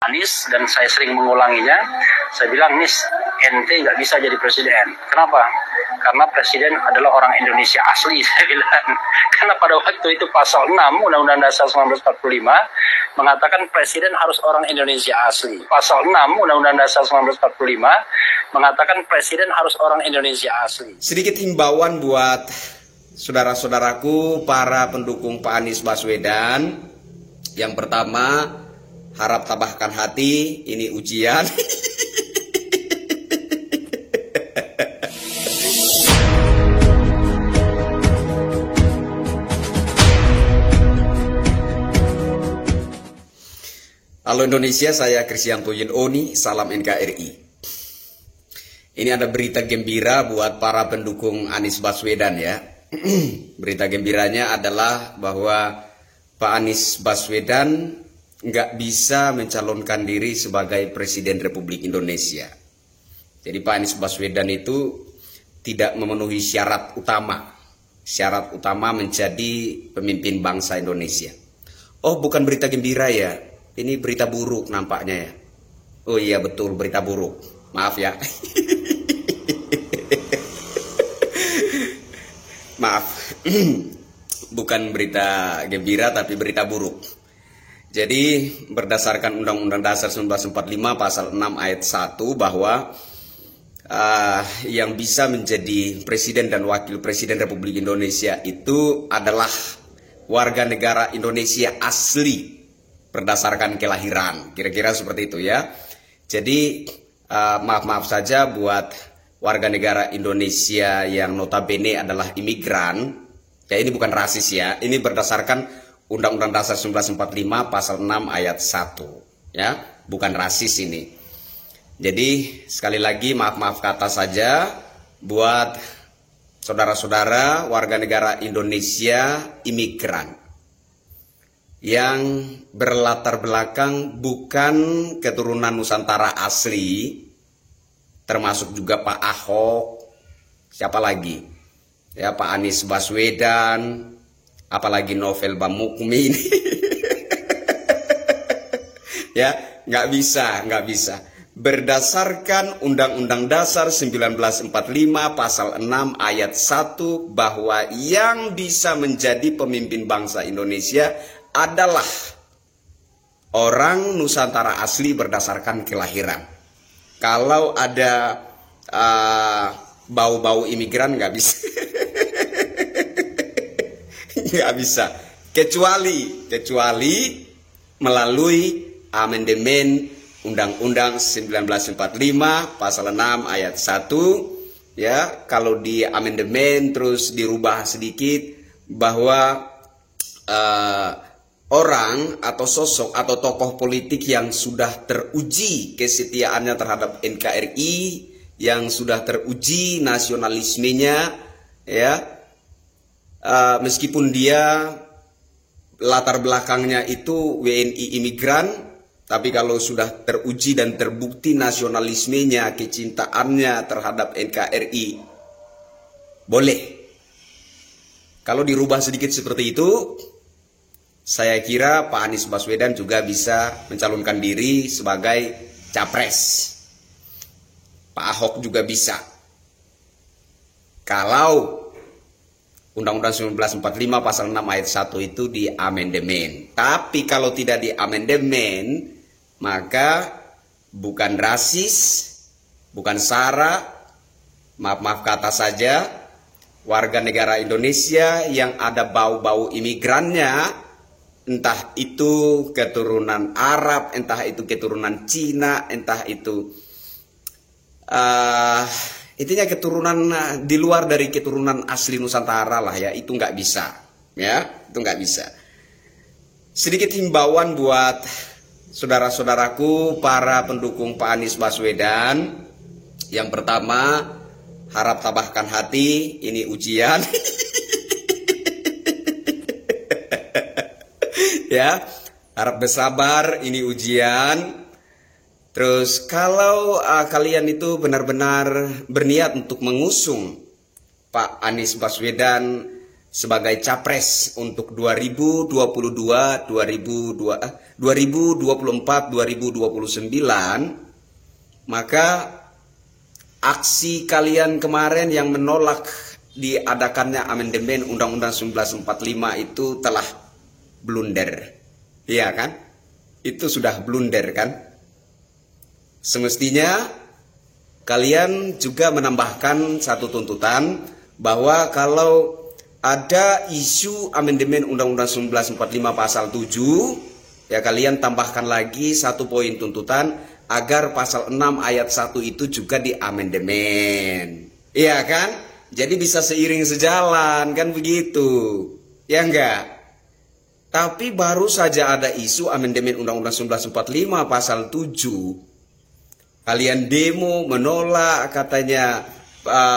Anies, dan saya sering mengulanginya. Saya bilang, Nis, ente nggak bisa jadi presiden. Kenapa? Karena presiden adalah orang Indonesia asli, saya bilang. Karena pada waktu itu pasal 6 Undang-Undang Dasar 1945 mengatakan presiden harus orang Indonesia asli. Pasal 6 Undang-Undang Dasar 1945 mengatakan presiden harus orang Indonesia asli. Sedikit himbauan buat saudara-saudaraku, para pendukung Pak Anies Baswedan. Yang pertama, harap tabahkan hati, ini ujian. Halo Indonesia, saya Kristianto Yunoni, salam NKRI. Ini ada berita gembira buat para pendukung Anies Baswedan ya. Berita gembiranya adalah bahwa Pak Anies Baswedan nggak bisa mencalonkan diri sebagai Presiden Republik Indonesia. Jadi Pak Anies Baswedan itu tidak memenuhi syarat utama. Syarat utama menjadi pemimpin bangsa Indonesia. Oh, bukan berita gembira ya. Ini berita buruk nampaknya ya. Oh iya betul, berita buruk. Maaf ya. Maaf. Bukan berita gembira tapi berita buruk. Jadi berdasarkan Undang-Undang Dasar 1945 pasal 6 ayat 1 bahwa yang bisa menjadi presiden dan wakil presiden Republik Indonesia itu adalah warga negara Indonesia asli berdasarkan kelahiran. Kira-kira seperti itu ya. Jadi maaf saja buat warga negara Indonesia yang notabene adalah imigran. Ya ini bukan rasis ya. Ini berdasarkan Undang-Undang Dasar 1945 pasal 6 ayat 1 ya, bukan rasis ini. Jadi sekali lagi maaf kata saja buat saudara-saudara warga negara Indonesia imigran yang berlatar belakang bukan keturunan Nusantara asli, termasuk juga Pak Ahok, siapa lagi? Ya, Pak Anies Baswedan, apalagi Novel Bamukmin. Ya, nggak bisa. Berdasarkan Undang-Undang Dasar 1945 pasal 6 ayat 1 bahwa yang bisa menjadi pemimpin bangsa Indonesia adalah orang Nusantara asli berdasarkan kelahiran. Kalau ada bau-bau imigran nggak bisa. Nggak bisa, kecuali melalui amandemen Undang-Undang 1945 pasal 6 ayat 1 ya. Kalau di amandemen terus dirubah sedikit bahwa orang atau sosok atau tokoh politik yang sudah teruji kesetiaannya terhadap NKRI, yang sudah teruji nasionalismenya ya, meskipun dia latar belakangnya itu WNI imigran, tapi kalau sudah teruji dan terbukti nasionalismenya, kecintaannya terhadap NKRI, boleh. Kalau dirubah sedikit seperti itu, saya kira Pak Anies Baswedan juga bisa mencalonkan diri sebagai capres. Pak Ahok juga bisa. Kalau Undang-Undang 1945 pasal 6 ayat 1 itu di amandemen. Tapi kalau tidak di amandemen, maka bukan rasis, bukan sara, maaf kata saja, warga negara Indonesia yang ada bau-bau imigrannya, entah itu keturunan Arab, entah itu keturunan Cina, entah itu intinya keturunan di luar dari keturunan asli Nusantara lah ya, itu nggak bisa ya, itu nggak bisa. Sedikit himbauan buat saudara-saudaraku, para pendukung Pak Anies Baswedan. Yang pertama, harap tabahkan hati, ini ujian. Ya, harap bersabar, ini ujian. Terus kalau kalian itu benar-benar berniat untuk mengusung Pak Anies Baswedan sebagai capres untuk 2022, 2024, 2029, maka aksi kalian kemarin yang menolak diadakannya amandemen Undang-Undang 1945 itu telah blunder. Iya kan? Itu sudah blunder kan? Semestinya kalian juga menambahkan satu tuntutan bahwa kalau ada isu amandemen Undang-Undang 1945 pasal 7, ya kalian tambahkan lagi satu poin tuntutan agar pasal 6 ayat 1 itu juga diamandemen. Iya kan? Jadi bisa seiring sejalan kan begitu. Ya enggak? Tapi baru saja ada isu amandemen Undang-Undang 1945 pasal 7. Kalian demo menolak, katanya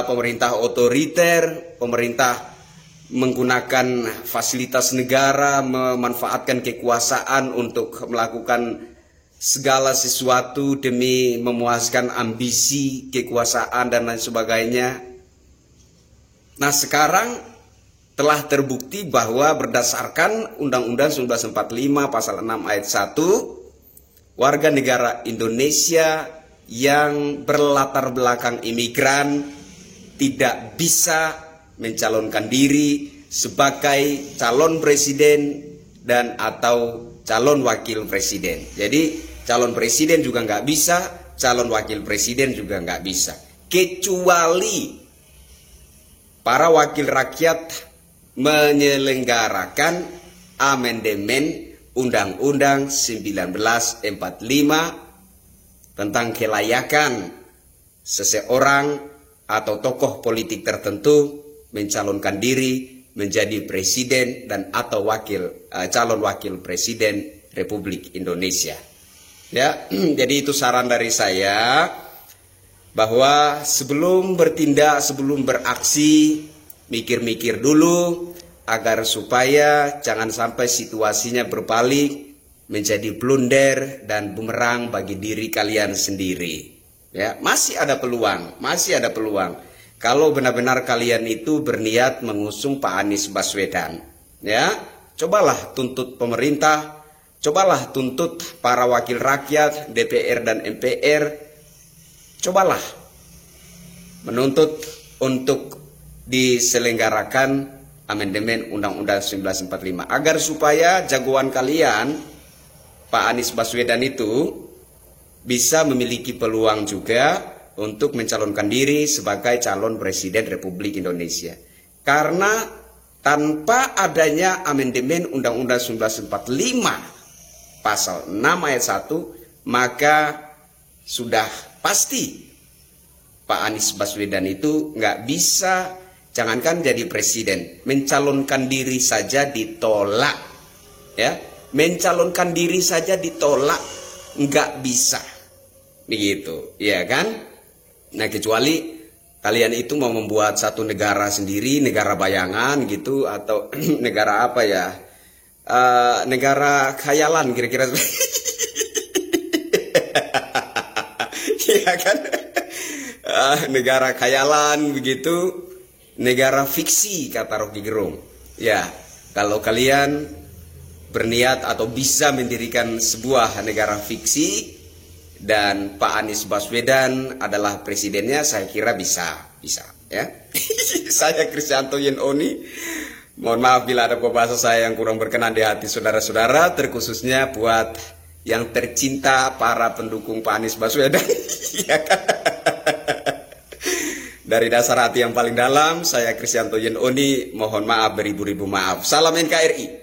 pemerintah otoriter, pemerintah menggunakan fasilitas negara, memanfaatkan kekuasaan untuk melakukan segala sesuatu demi memuaskan ambisi kekuasaan dan lain sebagainya. Nah, sekarang telah terbukti bahwa berdasarkan Undang-Undang 1945 pasal 6 ayat 1, warga negara Indonesia yang berlatar belakang imigran tidak bisa mencalonkan diri sebagai calon presiden dan atau calon wakil presiden. Jadi calon presiden juga nggak bisa, calon wakil presiden juga nggak bisa, kecuali para wakil rakyat menyelenggarakan amandemen Undang-Undang 1945 tentang kelayakan seseorang atau tokoh politik tertentu mencalonkan diri menjadi presiden dan atau calon wakil presiden Republik Indonesia. Ya, jadi itu saran dari saya bahwa sebelum bertindak, sebelum beraksi, mikir-mikir dulu agar supaya jangan sampai situasinya berbalik menjadi blunder dan bumerang bagi diri kalian sendiri. Ya, masih ada peluang, masih ada peluang. Kalau benar-benar kalian itu berniat mengusung Pak Anies Baswedan, ya, cobalah tuntut pemerintah, cobalah tuntut para wakil rakyat, DPR dan MPR, cobalah menuntut untuk diselenggarakan amandemen Undang-Undang 1945 agar supaya jagoan kalian Pak Anies Baswedan itu bisa memiliki peluang juga untuk mencalonkan diri sebagai calon presiden Republik Indonesia. Karena tanpa adanya amandemen Undang-Undang 1945 pasal 6 ayat 1, maka sudah pasti Pak Anies Baswedan itu nggak bisa, jangankan jadi presiden, mencalonkan diri saja ditolak, ya. Mencalonkan diri saja ditolak, nggak bisa, begitu, ya kan? Nah, kecuali kalian itu mau membuat satu negara sendiri, negara bayangan gitu, atau negara apa ya, negara khayalan kira-kira, ya kan? Negara khayalan begitu, negara fiksi kata Rocky Gerung. Ya, kalau kalian berniat atau bisa mendirikan sebuah negara fiksi dan Pak Anies Baswedan adalah presidennya, saya kira bisa ya. Saya Kristianto Yenoni, mohon maaf bila ada bahasa saya yang kurang berkenan di hati saudara-saudara, terkhususnya buat yang tercinta para pendukung Pak Anies Baswedan. Ya kan? Dari dasar hati yang paling dalam, saya Kristianto Yenoni mohon maaf beribu-ribu maaf. Salam NKRI.